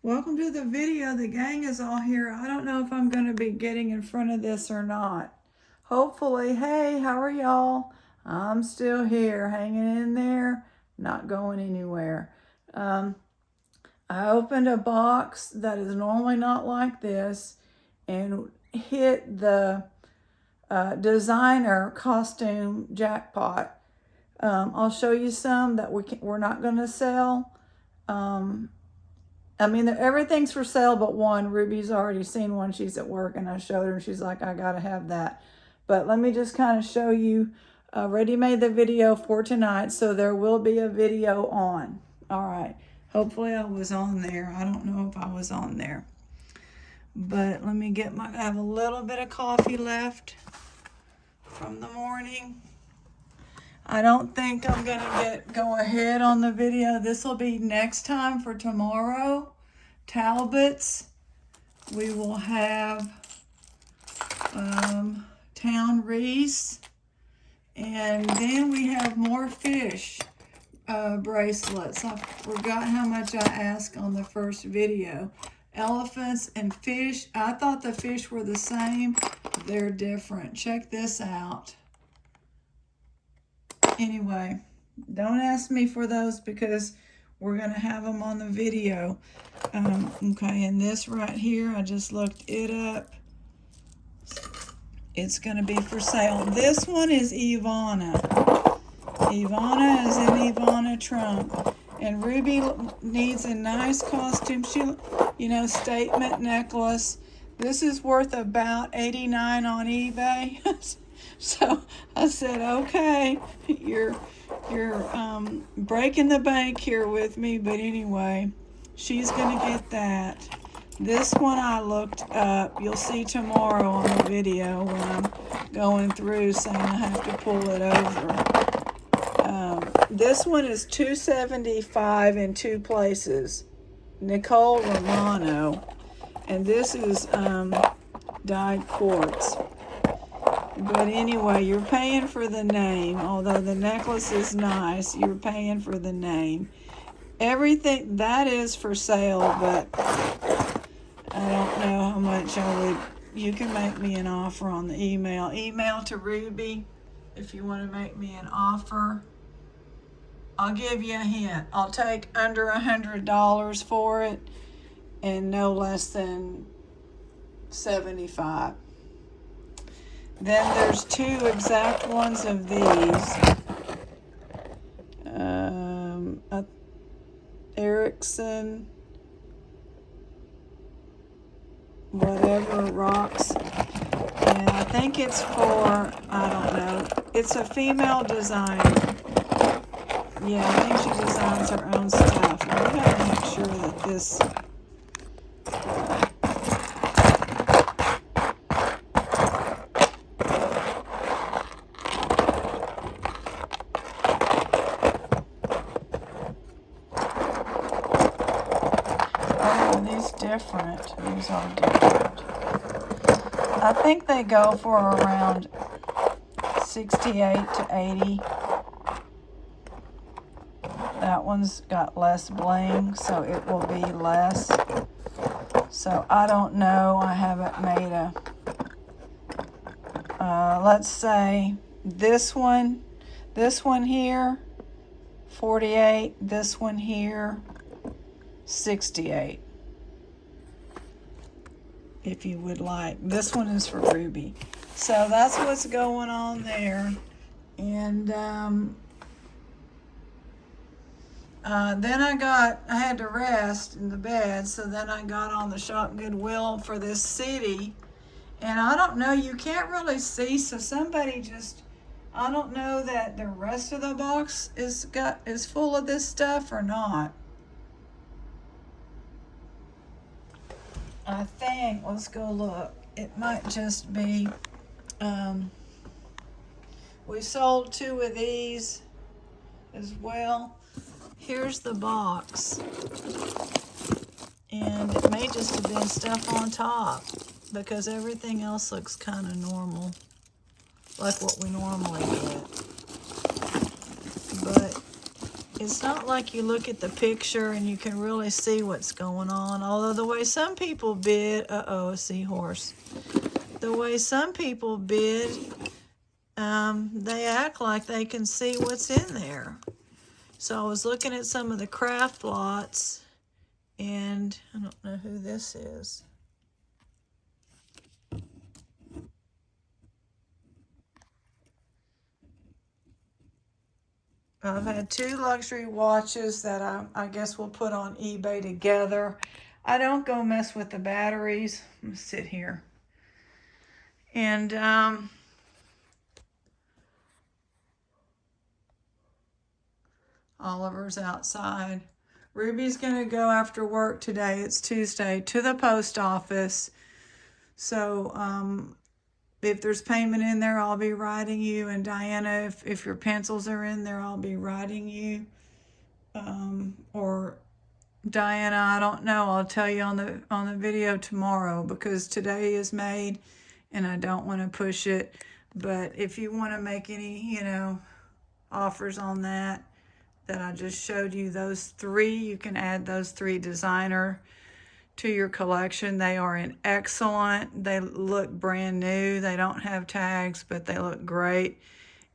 Welcome to the video. The gang is all here. I don't know if I'm going to be getting in front of this or not. Hopefully. Hey, how are y'all? I'm still here, hanging in there, not going anywhere. I opened a box that is normally not like this and hit the designer costume jackpot. I'll show you some that we're not going to sell. I mean, everything's for sale but one. Ruby's already seen one. She's at work, and I showed her, and she's like, I got to have that. But let me just kind of show you. Already made the video for tonight, so there will be a video on. All right. Hopefully I was on there. I don't know if I was on there. But let me get I have a little bit of coffee left from the morning. I don't think I'm going to go ahead on the video. This will be next time for tomorrow. Talbots. We will have Town Reese. And then we have more fish bracelets. I forgot how much I asked on the first video. Elephants and fish. I thought the fish were the same. They're different. Check this out. Anyway, don't ask me for those because we're going to have them on the video. Okay, and this right here, I just looked it up. It's going to be for sale. This one is Ivana. Ivana is in Ivana Trump. And Ruby needs a nice costume, statement necklace. This is worth about $89 on eBay. So I said, okay, you're breaking the bank here with me. But anyway, she's going to get that. This one I looked up. You'll see tomorrow on the video when I'm going through saying I have to pull it over. This one is $275 in two places. Nicole Romano. And this is dyed quartz. But anyway, you're paying for the name. Although the necklace is nice, you're paying for the name. Everything that is for sale, but I don't know how much you can make me an offer on the email. Email to Ruby if you want to make me an offer. I'll give you a hint. I'll take under $100 for it and no less than $75. Then there's two exact ones of these. Erickson, whatever, rocks. And I think it's for, I don't know, it's a female designer. Yeah, I think she designs her own stuff. We gotta make sure that this... different. These are different. I think they go for around 68 to 80. That one's got less bling, so it will be less. So I don't know. I haven't made a... let's say this one here, 48. This one here, 68. If you would like. This one is for Ruby. So that's what's going on there. And then I had to rest in the bed, so then I got on the Shop Goodwill for this city. And I don't know, you can't really see, so somebody just, I don't know that the rest of the box is full of this stuff or not. I think, let's go look. It might just be, we sold two of these as well. Here's the box. And it may just have been stuff on top because everything else looks kind of normal, like what we normally get. But it's not like you look at the picture and you can really see what's going on. Although the way some people bid, a seahorse. The way some people bid, they act like they can see what's in there. So I was looking at some of the craft lots, and I don't know who this is. I've had 2 luxury watches that I guess we'll put on eBay together. I don't go mess with the batteries. I'm gonna sit here. And Oliver's outside. Ruby's gonna go after work today, it's Tuesday, to the post office. So if there's payment in there, I'll be writing you. And Diana, if your pencils are in there, I'll be writing you. Or Diana, I don't know. I'll tell you on the video tomorrow, because today is made and I don't want to push it. But if you want to make any, offers on that I just showed you, those 3, you can add those 3 designer to your collection. They are in excellent. They look brand new. They don't have tags, but they look great.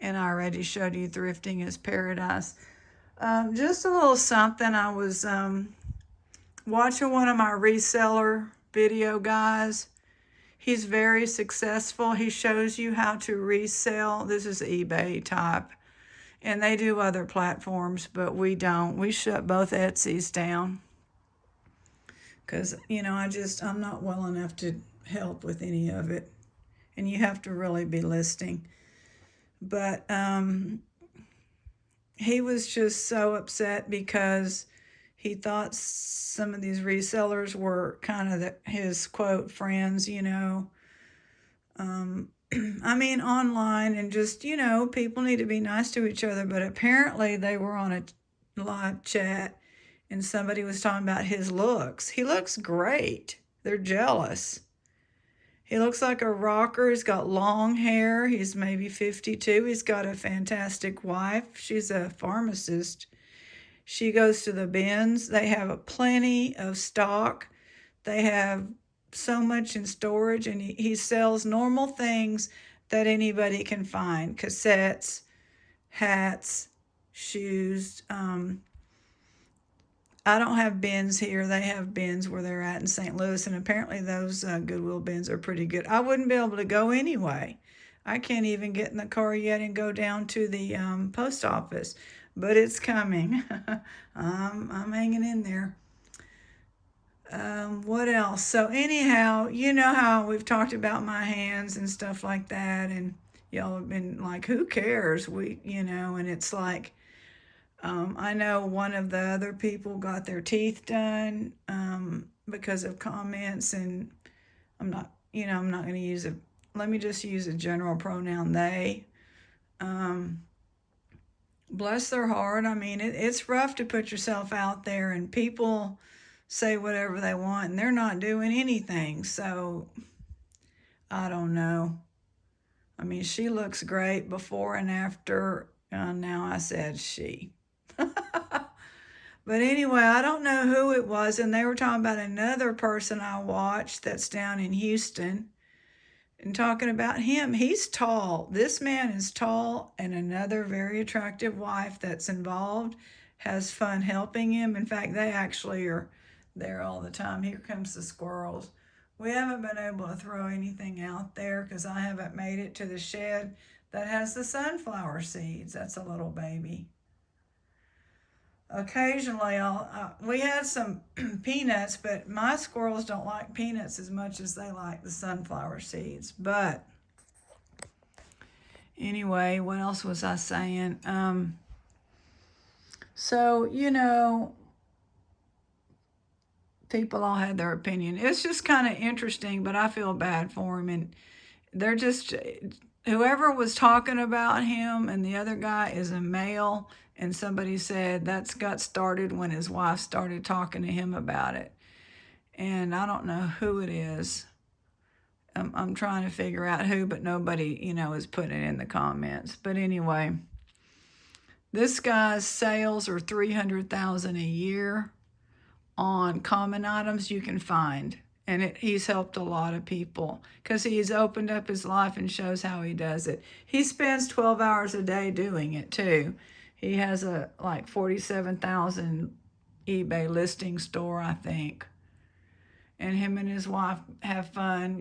And I already showed you Thrifting is Paradise. Just a little something. I was watching one of my reseller video guys. He's very successful. He shows you how to resell. This is eBay type. And they do other platforms, but we don't. We shut both Etsy's down. Because, I'm not well enough to help with any of it. And you have to really be listing. But he was just so upset because he thought some of these resellers were kind of his, quote, friends, I mean, online, and just, people need to be nice to each other. But apparently they were on a live chat and somebody was talking about his looks. He looks great. They're jealous. He looks like a rocker. He's got long hair. He's maybe 52. He's got a fantastic wife. She's a pharmacist. She goes to the bins. They have plenty of stock. They have so much in storage, and he sells normal things that anybody can find. Cassettes, hats, shoes. I don't have bins here. They have bins where they're at in St. Louis, and apparently those Goodwill bins are pretty good. I wouldn't be able to go anyway. I can't even get in the car yet and go down to the post office, but it's coming. I'm hanging in there. What else? So anyhow, you know how we've talked about my hands and stuff like that, and y'all have been like, who cares? And it's like, I know one of the other people got their teeth done because of comments, and I'm not going to use let me just use a general pronoun, they. Bless their heart. I mean, it's rough to put yourself out there and people say whatever they want and they're not doing anything. So I don't know. I mean, she looks great before and after. Now I said she. But anyway, I don't know who it was, and they were talking about another person I watched that's down in Houston and talking about him. He's tall. This man is tall, and another very attractive wife that's involved has fun helping him. In fact, they actually are there all the time. Here comes the squirrels. We haven't been able to throw anything out there because I haven't made it to the shed that has the sunflower seeds. That's a little baby. Occasionally, we had some peanuts, but my squirrels don't like peanuts as much as they like the sunflower seeds. But anyway, what else was I saying? So, people all had their opinion. It's just kind of interesting, but I feel bad for him. And they're just, whoever was talking about him and the other guy is a male. And somebody said that's got started when his wife started talking to him about it. And I don't know who it is. I'm trying to figure out who, but nobody, is putting it in the comments. But anyway, This guy's sales are $300,000 a year on common items you can find. And he's helped a lot of people because he's opened up his life and shows how he does it. He spends 12 hours a day doing it too. He has a like 47,000 eBay listing store, I think. And him and his wife have fun,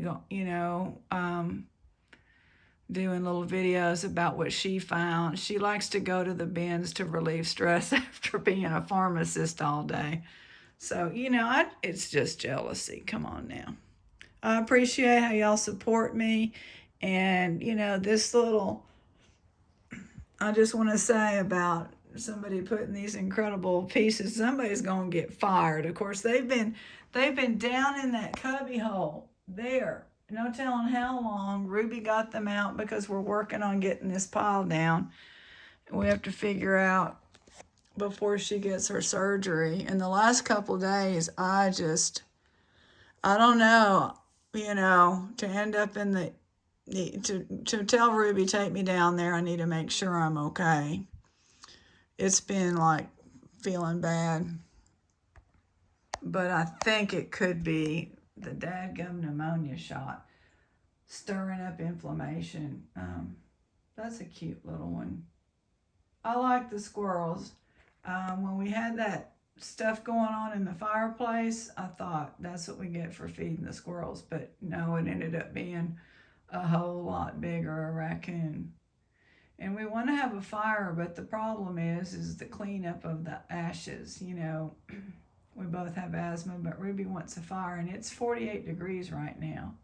doing little videos about what she found. She likes to go to the bins to relieve stress after being a pharmacist all day. So, it's just jealousy. Come on now. I appreciate how y'all support me. And, I just want to say about somebody putting these incredible pieces, somebody's going to get fired. Of course, they've been down in that cubby hole there. No telling how long. Ruby got them out because we're working on getting this pile down. We have to figure out before she gets her surgery. And the last couple of days, I don't know, to end up in to tell Ruby, take me down there, I need to make sure I'm okay. It's been like feeling bad. But I think it could be the dadgum pneumonia shot, stirring up inflammation. That's a cute little one. I like the squirrels. When we had that stuff going on in the fireplace, I thought that's what we get for feeding the squirrels. But no, it ended up being a whole lot bigger, a raccoon. And we want to have a fire, but the problem is the cleanup of the ashes. We both have asthma, but Ruby wants a fire, and it's 48 degrees right now.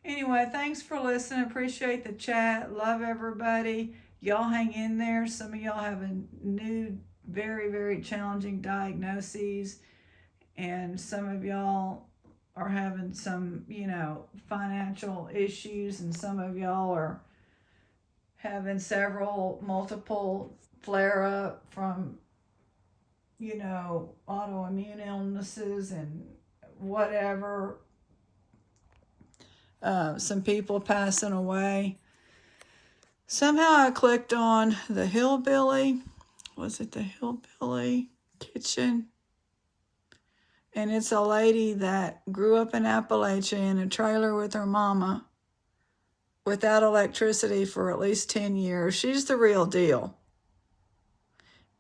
Anyway, thanks for listening. Appreciate the chat. Love everybody. Y'all hang in there. Some of y'all have a new, very, very challenging diagnoses, and some of y'all are having some, financial issues, and some of y'all are having multiple flare-up from, autoimmune illnesses and whatever. Some people passing away. Somehow I clicked on the Hillbilly. Was it the Hillbilly Kitchen? And it's a lady that grew up in Appalachia in a trailer with her mama without electricity for at least 10 years. She's the real deal.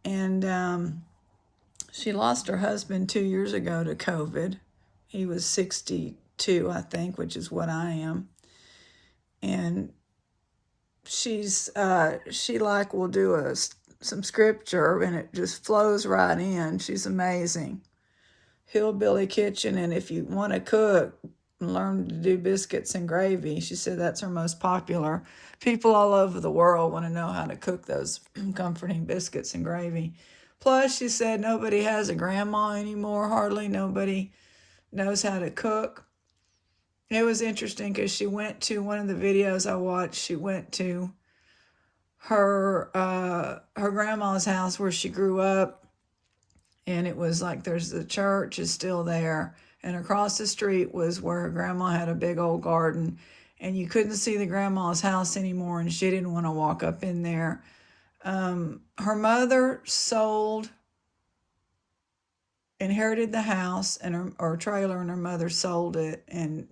And she lost her husband 2 years ago to COVID. He was 62, I think, which is what I am. And she will do some scripture, and it just flows right in. She's amazing. Hillbilly Kitchen, and if you want to cook, learn to do biscuits and gravy. She said that's her most popular. People all over the world want to know how to cook those comforting biscuits and gravy. Plus, she said nobody has a grandma anymore. Hardly nobody knows how to cook. It was interesting because she went to one of the videos I watched. She went to her grandma's house where she grew up, and it was like the church is still there, and across the street was where her grandma had a big old garden, and you couldn't see the grandma's house anymore, and she didn't want to walk up in there. Her mother inherited the house and her trailer, and her mother sold it, and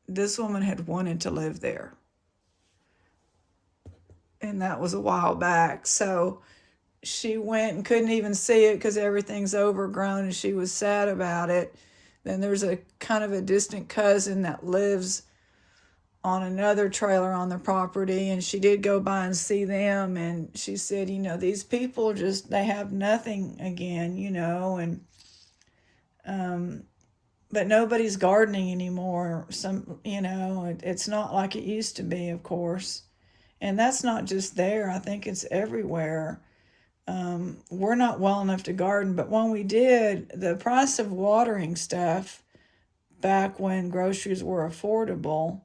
this woman had wanted to live there. And that was a while back. So she went and couldn't even see it because everything's overgrown, and she was sad about it. Then there's a kind of a distant cousin that lives on another trailer on the property, and she did go by and see them, and she said, these people they have nothing again, and but nobody's gardening anymore. It's not like it used to be, of course. And that's not just there. I think it's everywhere. We're not well enough to garden, but when we did, the price of watering stuff back when groceries were affordable,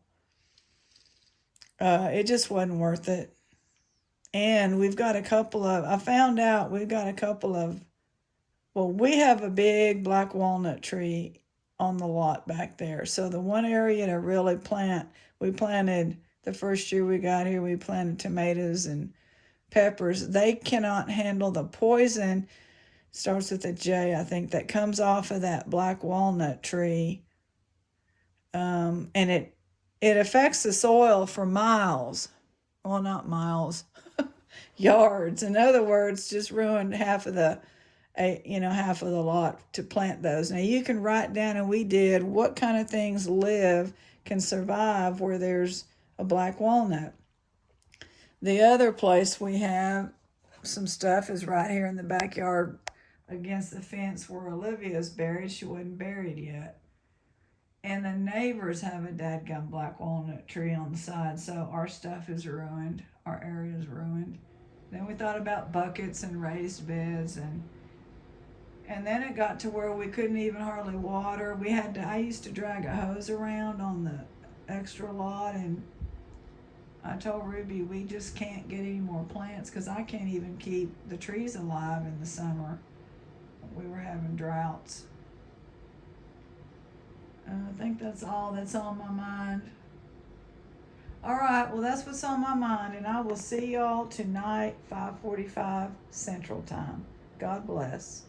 it just wasn't worth it. And we found out we've got a couple of, we have a big black walnut tree on the lot back there. So the one area to really we planted, the first year we got here, we planted tomatoes and peppers, they cannot handle the poison, starts with a J, I think, that comes off of that black walnut tree. And it affects the soil for miles. Well, not miles, yards. In other words, just ruined half of the half of the lot to plant those. Now you can write down, and we did, what kind of things can survive where there's a black walnut. The other place we have some stuff is right here in the backyard against the fence where Olivia's buried. She wasn't buried yet. And the neighbors have a dadgum black walnut tree on the side, so our stuff is ruined. Our area is ruined. Then we thought about buckets and raised beds, and then it got to where we couldn't even hardly water. I used to drag a hose around on the extra lot, and I told Ruby we just can't get any more plants because I can't even keep the trees alive in the summer. We were having droughts. I think that's all that's on my mind. All right, well, that's what's on my mind, and I will see y'all tonight, 5:45 Central Time. God bless.